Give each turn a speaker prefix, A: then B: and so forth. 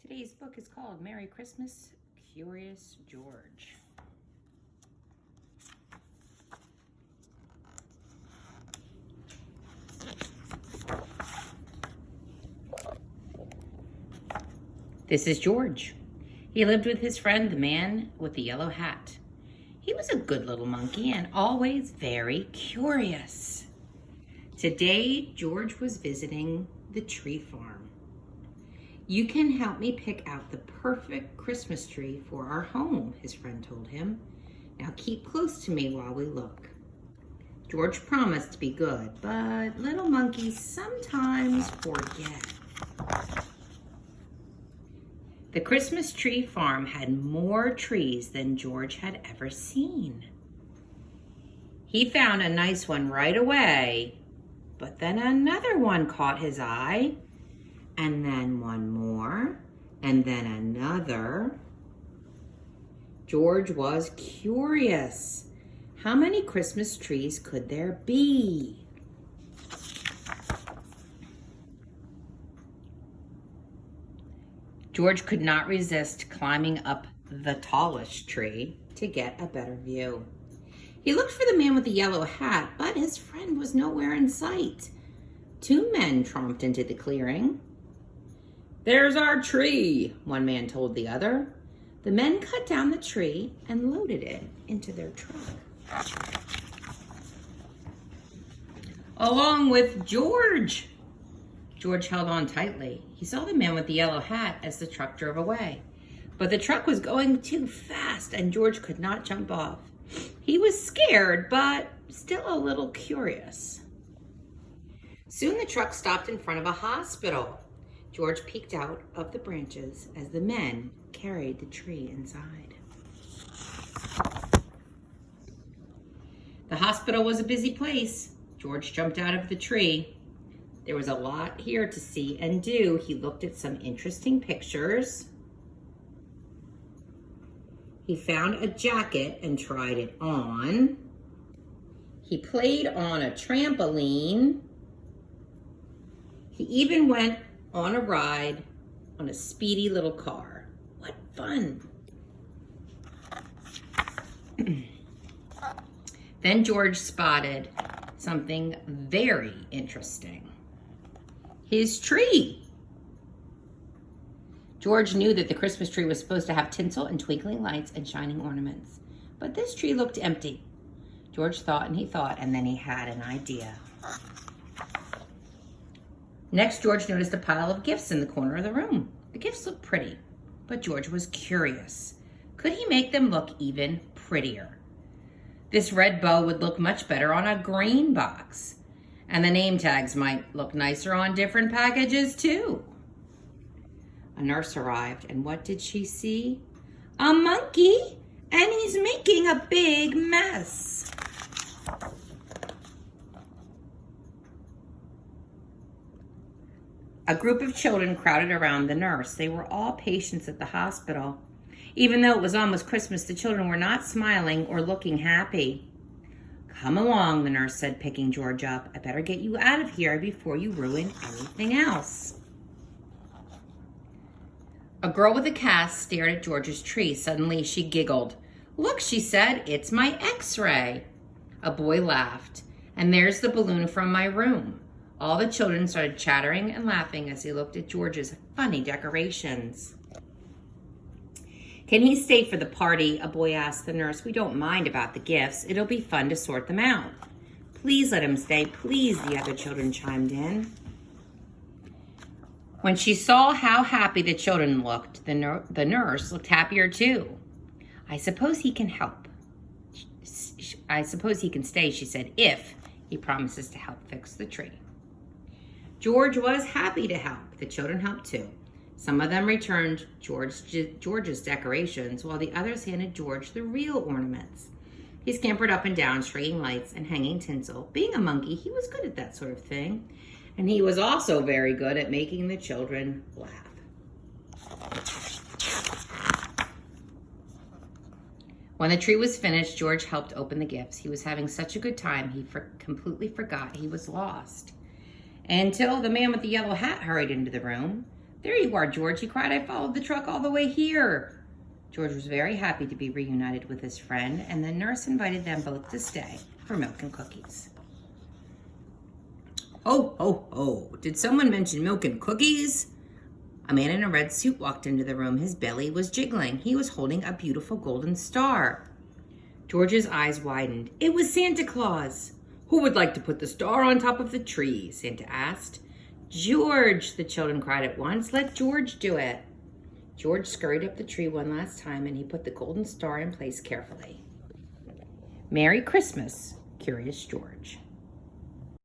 A: Today's book is called Merry Christmas, Curious George. This is George. He lived with his friend, the man with the yellow hat. He was a good little monkey and always very curious. Today, George was visiting the tree farm. "You can help me pick out the perfect Christmas tree for our home," his friend told him. "Now keep close to me while we look." George promised to be good, but little monkeys sometimes forget. The Christmas tree farm had more trees than George had ever seen. He found a nice one right away, but then another one caught his eye, and then one more, and then another. George was curious. How many Christmas trees could there be? George could not resist climbing up the tallest tree to get a better view. He looked for the man with the yellow hat, but his friend was nowhere in sight. Two men tromped into the clearing. "There's our tree," one man told the other. The men cut down the tree and loaded it into their truck. "Along with George." George held on tightly. He saw the man with the yellow hat as the truck drove away. But the truck was going too fast and George could not jump off. He was scared, but still a little curious. Soon the truck stopped in front of a hospital. George peeked out of the branches as the men carried the tree inside. The hospital was a busy place. George jumped out of the tree. There was a lot here to see and do. He looked at some interesting pictures. He found a jacket and tried it on. He played on a trampoline. He even went on a ride on a speedy little car. What fun! Then George spotted something very interesting. His tree. George knew that the Christmas tree was supposed to have tinsel and twinkling lights and shining ornaments, but this tree looked empty. George thought and he thought, and then he had an idea. Next, George noticed a pile of gifts in the corner of the room. The gifts looked pretty, but George was curious. Could he make them look even prettier? This red bow would look much better on a green box. And the name tags might look nicer on different packages too. A nurse arrived, and what did she see? A monkey, and he's making a big mess. A group of children crowded around the nurse. They were all patients at the hospital. Even though it was almost Christmas, the children were not smiling or looking happy. "Come along," the nurse said, picking George up. "I better get you out of here before you ruin anything else." A girl with a cast stared at George's tree. Suddenly she giggled. "Look," she said, "it's my X-ray." A boy laughed. "And there's the balloon from my room." All the children started chattering and laughing as they looked at George's funny decorations. "Can he stay for the party?" a boy asked the nurse. "We don't mind about the gifts. It'll be fun to sort them out." "Please let him stay, please," the other children chimed in. When she saw how happy the children looked, the nurse looked happier too. "I suppose he can help. I suppose he can stay," she said, "if he promises to help fix the tree." George was happy to help. The children helped too. Some of them returned George's decorations, while the others handed George the real ornaments. He scampered up and down, striking lights and hanging tinsel. Being a monkey, he was good at that sort of thing. And he was also very good at making the children laugh. When the tree was finished, George helped open the gifts. He was having such a good time, he completely forgot he was lost. Until the man with the yellow hat hurried into the room. There you are, George, he cried. I followed the truck all the way here. George was very happy to be reunited with his friend, and the nurse invited them both to stay for milk and cookies. Ho, ho, ho. Did someone mention milk and cookies? A man in a red suit walked into the room. His belly was jiggling. He was holding a beautiful golden star. George's eyes widened. It was Santa Claus. Who would like to put the star on top of the tree? Santa asked. George, the children cried at once. Let George do it. George scurried up the tree one last time, and he put the golden star in place carefully. Merry Christmas, Curious George.